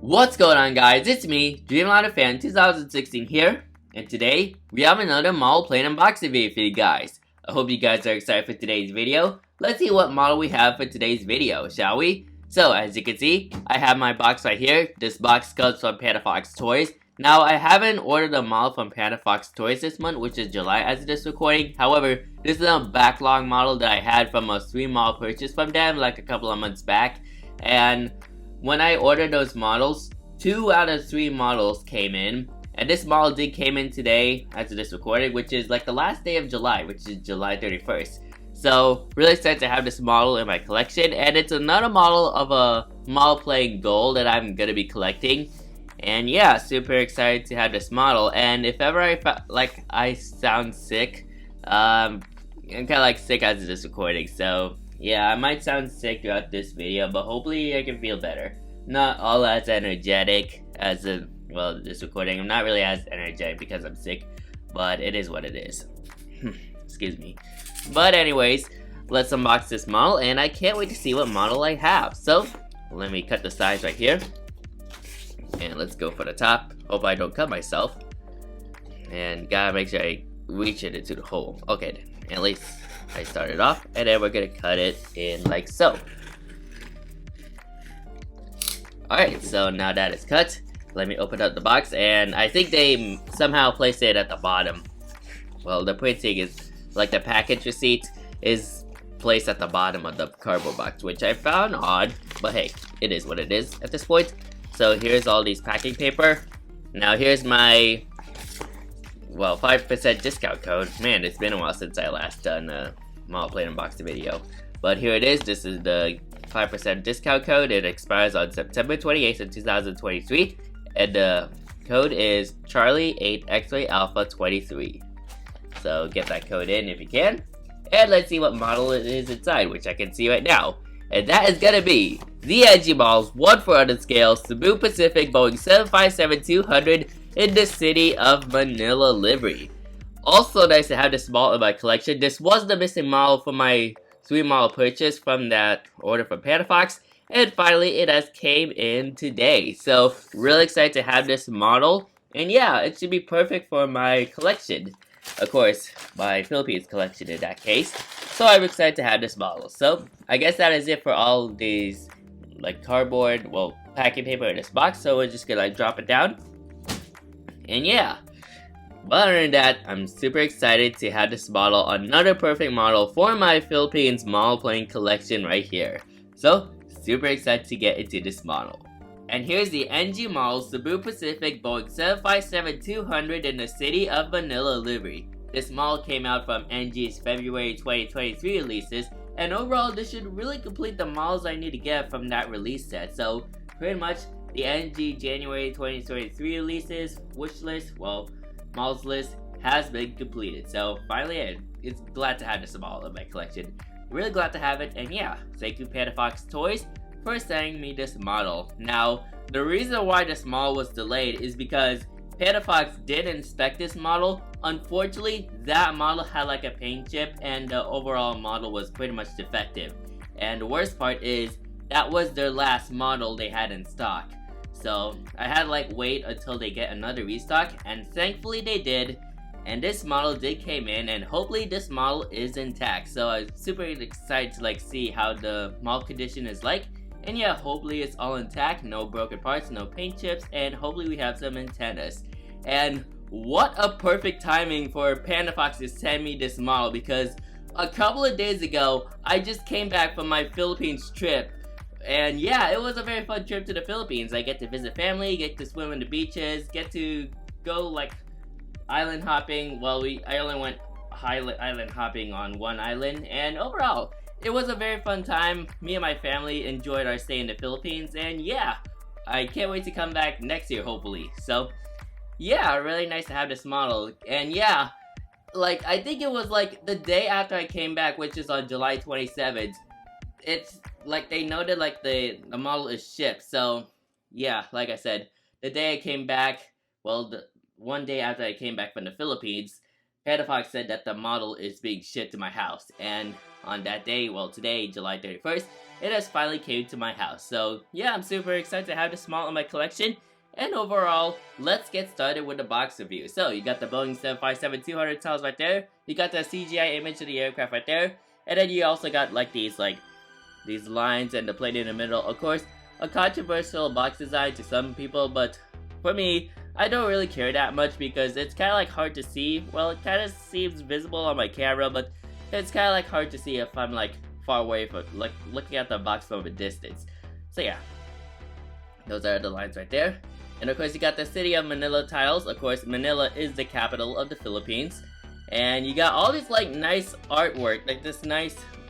What's going on, guys? It's me, Dreamliner 2016 here, and today we have another model plane unboxing video for you guys. I hope you guys are excited for today's video. Let's see what model we have for today's video, shall we? So, as you can see, I have my box right here. This box comes from Panda Fox Toys. Now, I haven't ordered a model from Panda Fox Toys this month, which is July as of this recording. However, this is a backlog model that I had from a 3-model purchase from them like a couple of months back. And when I ordered those models, 2 out of 3 models came in. And this model did came in today as of this recording, which is like the last day of July, which is July 31st. So, really excited to have this model in my collection. And it's another model of a model plane gold that I'm going to be collecting. And yeah, super excited to have this model. And if ever I sound sick, I'm kind of like sick as of this recording. So yeah, I might sound sick throughout this video, but hopefully I can feel better. Not all as energetic as this recording. I'm not really as energetic because I'm sick, but it is what it is. Excuse me. But anyways, let's unbox this model, and I can't wait to see what model I have. So, let me cut the size right here. And let's go for the top. Hope I don't cut myself. And gotta make sure I reach it into the hole. Okay, at least I started off, and then we're gonna cut it in like so. Alright, so now that it's cut, let me open up the box, and I think they somehow placed it at the bottom. Well, the printing is, like the package receipt, is placed at the bottom of the cardboard box, which I found odd, but hey, it is what it is at this point. So here's all these packing paper. Now here's my 5% discount code. Man, it's been a while since I last done a model plane unboxing video. But here it is. This is the 5% discount code. It expires on September 28th of 2023. And the code is Charlie 8 X-Ray Alpha 23. So get that code in if you can. And let's see what model it is inside, which I can see right now. And that is gonna be the NG Models 1/400 scale Cebu Pacific Boeing 757-200 in the City of Manila livery. Also nice to have this model in my collection. This was the missing model for my 3-model purchase from that order from Panda Fox. And finally, it has came in today. So, really excited to have this model. And yeah, it should be perfect for my collection. Of course, my Philippines collection in that case. So I'm excited to have this model. So, I guess that is it for all these, like, cardboard, packing paper in this box. So we're just gonna drop it down. And yeah. But other than that, I'm super excited to have this model, another perfect model for my Philippines model plane collection right here. So, super excited to get into this model. And here's the NG Model Cebu Pacific Boeing 757-200 in the City of Manila livery. This model came out from NG's February 2023 releases, and overall this should really complete the models I need to get from that release set. So, pretty much the NG January 2023 releases, wish list, models list has been completed. So finally, it's glad to have this model in my collection. Really glad to have it, and yeah, thank you Panda Fox Toys for sending me this model. Now, the reason why this model was delayed is because Panda Fox did inspect this model. Unfortunately, that model had like a paint chip, and the overall model was pretty much defective. And the worst part is, that was their last model they had in stock. So, I had to wait until they get another restock, and thankfully they did. And this model did came in, and hopefully this model is intact. So I'm super excited to see how the model condition is like. And yeah, hopefully it's all intact, no broken parts, no paint chips, and hopefully we have some antennas. And what a perfect timing for Panda Fox to send me this model, because a couple of days ago, I just came back from my Philippines trip. And yeah, it was a very fun trip to the Philippines. I get to visit family, get to swim in the beaches, get to go island hopping. I only went island hopping on one island, and overall, it was a very fun time. Me and my family enjoyed our stay in the Philippines, and yeah, I can't wait to come back next year, hopefully. So, yeah, really nice to have this model. And yeah, I think it was the day after I came back, which is on July 27th. It's they noted the model is shipped. So, yeah, like I said, the day I came back, the one day after I came back from the Philippines, Panda said that the model is being shipped to my house, and on that day, well today, July 31st, it has finally came to my house. So yeah, I'm super excited to have this model in my collection. And overall, let's get started with the box review. So you got the Boeing 757-200 tiles right there. You got the CGI image of the aircraft right there. And then you also got these lines and the plate in the middle. Of course, a controversial box design to some people, but for me, I don't really care that much because it's kind of hard to see. Well, it kind of seems visible on my camera, but it's kind of hard to see if I'm far away from looking at the box from a distance. So yeah, those are the lines right there. And of course, you got the City of Manila tiles. Of course, Manila is the capital of the Philippines. And you got all this nice artwork,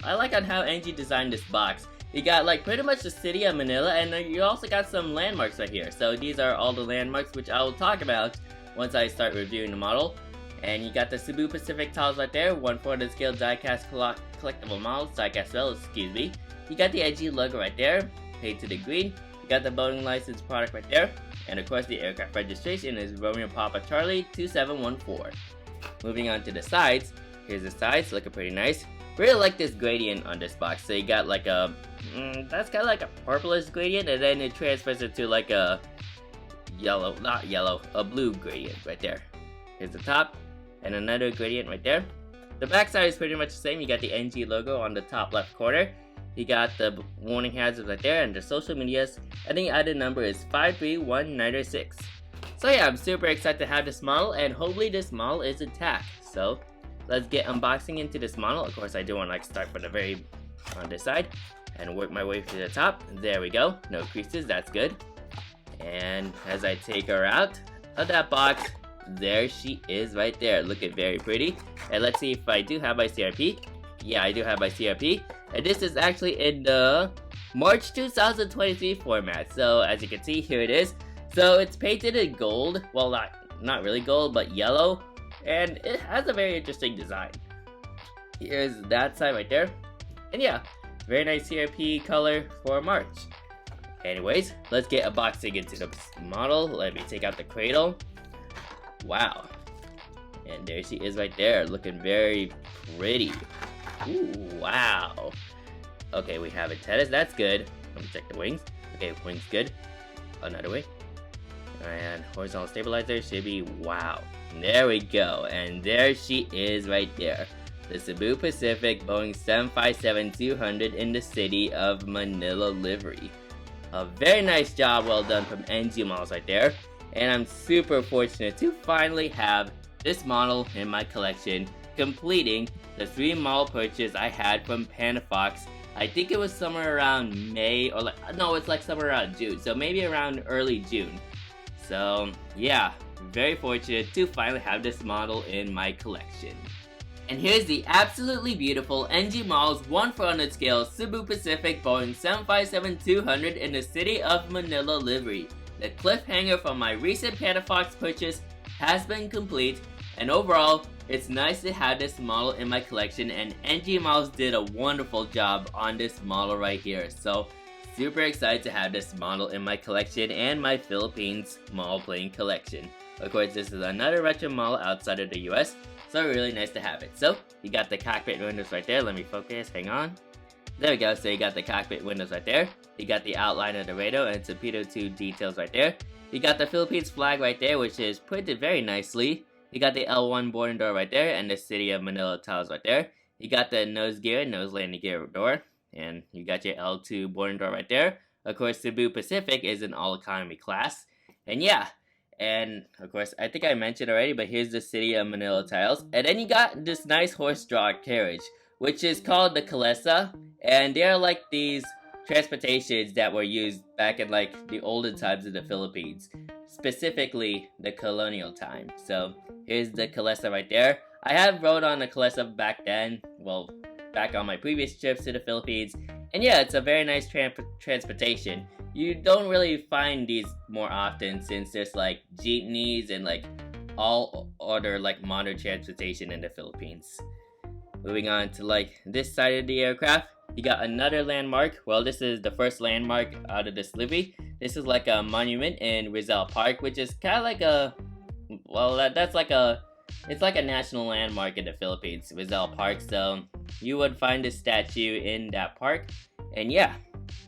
I like on how NG designed this box. You got pretty much the City of Manila, and you also got some landmarks right here. So these are all the landmarks which I will talk about once I start reviewing the model. And you got the Cebu Pacific tiles right there, 1/4 scale die-cast collectible models, die-cast wells, excuse me. You got the NG logo right there, painted in green. You got the Boeing licensed product right there. And of course, the aircraft registration is Romeo Papa Charlie 2714. Moving on to the sides, here's the sides, looking pretty nice. Really like this gradient on this box. So you got that's kind of a purplish gradient, and then it transfers into a a blue gradient right there. Here's the top, and another gradient right there. The back side is pretty much the same. You got the NG logo on the top left corner. You got the warning hazards right there and the social medias. And the added number is 53196. So yeah, I'm super excited to have this model, and hopefully this model is intact. So let's get unboxing into this model. Of course, I do want to start from the very on this side and work my way to the top. There we go. No creases, that's good. And as I take her out of that box, there she is right there, looking very pretty. And let's see if I do have my CRP. Yeah, I do have my CRP. And this is actually in the March 2023 format. So as you can see, here it is. So it's painted in gold. Well, not really gold, but yellow. And it has a very interesting design. Here's that side right there. And yeah, very nice CRP color for March. Anyways, let's get unboxing into the model. Let me take out the cradle. Wow. And there she is right there, looking very pretty. Ooh, wow. Okay, we have antennas, that's good. Let me check the wings. Okay, wings good. Another wing. And horizontal stabilizer should be, wow. There we go, and there she is right there. The Cebu Pacific Boeing 757-200 in the City of Manila livery. A very nice job, well done from NG Models right there. And I'm super fortunate to finally have this model in my collection, completing the 3 model purchase I had from Panafox. I think it was somewhere around May, or no, it's somewhere around June, so maybe around early June. So yeah, very fortunate to finally have this model in my collection. And here's the absolutely beautiful NG Models 1/400 scale Cebu Pacific Boeing 757-200 in the City of Manila livery. The cliffhanger from my recent Panafox purchase has been complete, and overall, it's nice to have this model in my collection, and NG Models did a wonderful job on this model right here. So super excited to have this model in my collection and my Philippines model plane collection. Of course, this is another retro model outside of the US, so really nice to have it. So you got the cockpit windows right there. Let me focus, hang on. There we go, so you got the cockpit windows right there. You got the outline of the radar and torpedo tube details right there. You got the Philippines flag right there, which is printed very nicely. You got the L1 boarding door right there and the City of Manila tiles right there. You got the nose gear and nose landing gear door. And you got your L2 boarding door right there. Of course, Cebu Pacific is an all-economy class. And yeah, and of course, I think I mentioned already, but here's the City of Manila tiles. And then you got this nice horse-drawn carriage, which is called the Kalesa. And they're these transportations that were used back in the olden times in the Philippines, specifically the colonial time. So here's the Kalesa right there. I have rode on the Kalesa back then, well, back on my previous trips to the Philippines, and yeah, it's a very nice transportation. You don't really find these more often since there's jeepneys and all other modern transportation in the Philippines. Moving on to this side of the aircraft, you got another landmark. Well, this is the first landmark out of this livery. This is a monument in Rizal Park, which is kind of that's a It's like a national landmark in the Philippines, Rizal Park, so you would find this statue in that park. And yeah,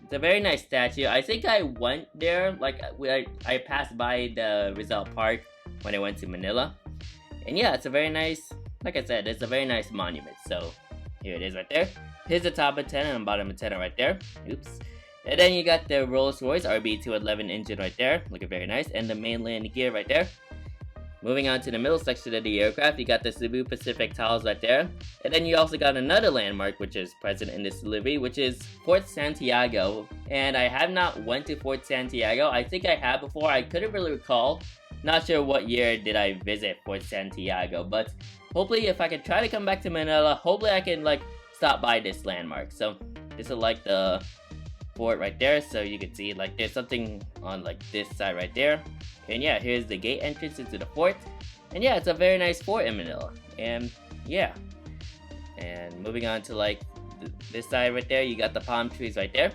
it's a very nice statue. I think I went there, like I passed by the Rizal Park when I went to Manila. And yeah, it's a very nice, like I said, it's a very nice monument. So here it is right there. Here's the top antenna and bottom antenna right there. Oops. And then you got the Rolls-Royce RB211 engine right there, looking very nice, and the main landing gear right there. Moving on to the middle section of the aircraft, you got the Cebu Pacific tiles right there. And then you also got another landmark which is present in this livery, which is Fort Santiago. And I have not went to Fort Santiago. I think I have before, I couldn't really recall. Not sure what year did I visit Fort Santiago, but hopefully if I can try to come back to Manila, hopefully I can like stop by this landmark. So this is like the fort right there, so you can see like there's something on like this side right there. And yeah, here's the gate entrance into the fort. And yeah, it's a very nice fort in Manila. And yeah, and moving on to like this side right there, you got the palm trees right there.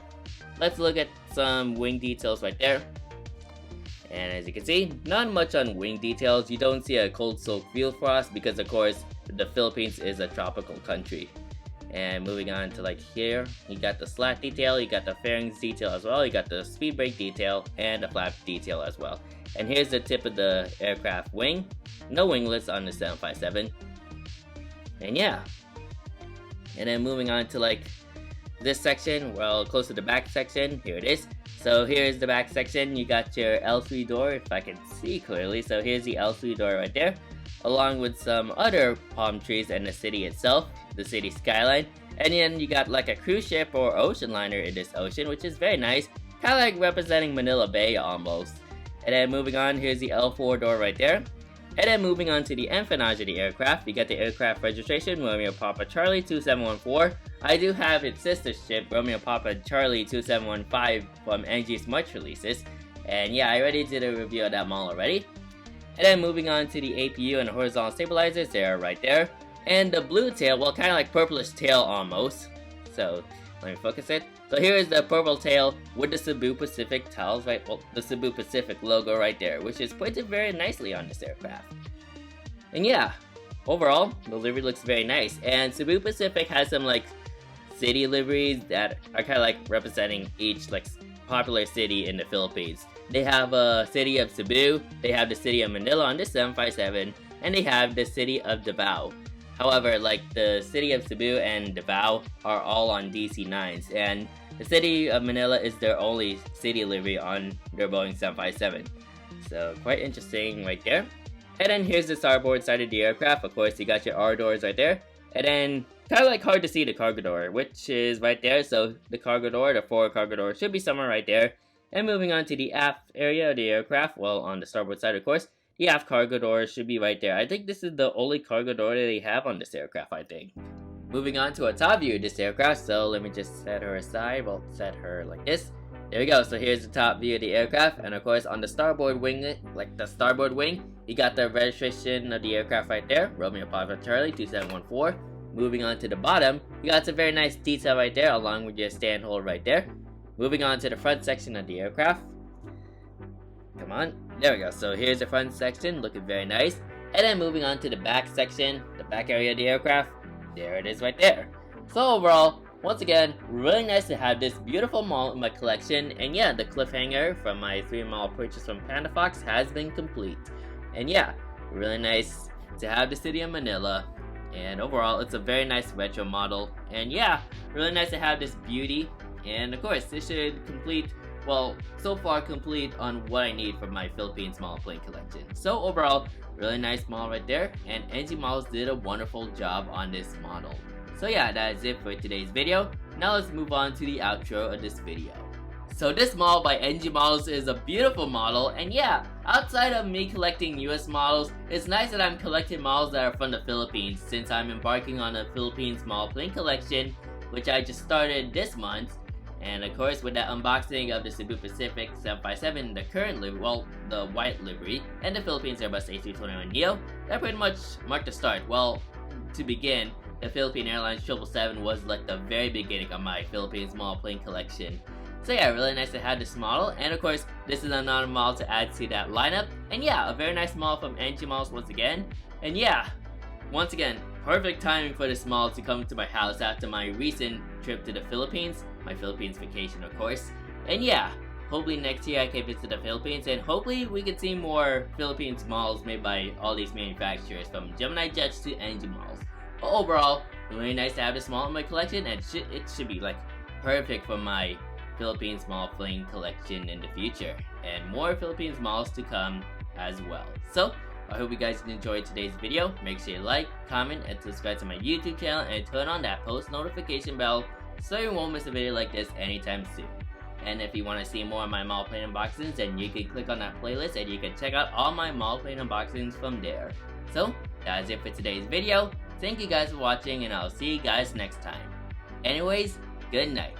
Let's look at some wing details right there. And as you can see, not much on wing details. You don't see a cold soak field frost because of course the Philippines is a tropical country. And moving on to like here, you got the slat detail, you got the fairings detail as well, you got the speed brake detail, and the flap detail as well. And here's the tip of the aircraft wing. No winglets on the 757. And yeah. And then moving on to like this section, well, close to the back section, here it is. So here's the back section, you got your L3 door, if I can see clearly. So here's the L3 door right there, along with some other palm trees and the city itself, the city skyline. And then you got like a cruise ship or ocean liner in this ocean, which is very nice, kind of like representing Manila Bay almost. And then moving on, here's the L4 door right there. And then moving on to the empennage of the aircraft, you got the aircraft registration, Romeo Papa Charlie 2714. I do have its sister ship, Romeo Papa Charlie 2715 from NG's March releases. And yeah, I already did a review of that model already. And then moving on to the APU and the horizontal stabilizers, they are right there. And the blue tail, well, kind of like purplish tail almost. So let me focus it. So here is the purple tail with the Cebu Pacific tiles, right? Well, the Cebu Pacific logo right there, which is pointed very nicely on this aircraft. And yeah, overall, the livery looks very nice. And Cebu Pacific has some like city liveries that are kind of like representing each like popular city in the Philippines. They have a city of Cebu, they have the city of Manila on the 757, and they have the city of Davao. However, like the city of Cebu and Davao are all on DC-9s, and the city of Manila is their only city livery on their Boeing 757. So quite interesting right there. And then here's the starboard side of the aircraft. Of course, you got your R doors right there. And then kind of like hard to see the cargo door, which is right there. So the cargo door, the forward cargo door should be somewhere right there. And moving on to the aft area of the aircraft, well, on the starboard side, of course, the aft cargo door should be right there. I think this is the only cargo door that they have on this aircraft, I think. Moving on to a top view of this aircraft, so let me just set her aside. We'll set her like this. There we go, so here's the top view of the aircraft, and of course on the starboard wing, like the starboard wing, you got the registration of the aircraft right there, Romeo Papa Charlie 2714. Moving on to the bottom, you got some very nice detail right there, along with your stand hold right there. Moving on to the front section of the aircraft. Come on, there we go, so here's the front section, looking very nice. And then moving on to the back section, the back area of the aircraft, there it is right there. So overall, once again, really nice to have this beautiful model in my collection. And yeah, the cliffhanger from my 3 model purchase from Panda Fox has been complete. And yeah, really nice to have the city of Manila. And overall, it's a very nice retro model. And yeah, really nice to have this beauty. And of course, this should complete, well, so far complete on what I need for my Philippines model plane collection. So overall, really nice model right there. And NG Models did a wonderful job on this model. So yeah, that is it for today's video. Now let's move on to the outro of this video. So this model by NG Models is a beautiful model, and yeah, outside of me collecting US models, it's nice that I'm collecting models that are from the Philippines since I'm embarking on a Philippines model plane collection, which I just started this month. And of course, with that unboxing of the Cebu Pacific 757, the current livery, well, the white livery, and the Philippines Airbus A321neo, that pretty much marked the start. Well, to begin, the Philippine Airlines 777 was like the very beginning of my Philippines model plane collection. So yeah, really nice to have this model, and of course, this is another model to add to that lineup. And yeah, a very nice model from NG Models once again. And yeah, once again, perfect timing for this model to come to my house after my recent trip to the Philippines, my Philippines vacation of course. And yeah, hopefully next year I can visit the Philippines, and hopefully we can see more Philippines models made by all these manufacturers, from Gemini Jets to NG Models. But overall, really nice to have this model in my collection, and it should be like perfect for my Philippines model fling collection in the future, and more Philippines models to come as well. So I hope you guys enjoyed today's video. Make sure you like, comment, and subscribe to my YouTube channel, and turn on that post notification bell so you won't miss a video like this anytime soon. And if you want to see more of my model plane unboxings, then you can click on that playlist and you can check out all my model plane unboxings from there. So that is it for today's video. Thank you guys for watching, and I'll see you guys next time. Anyways, good night.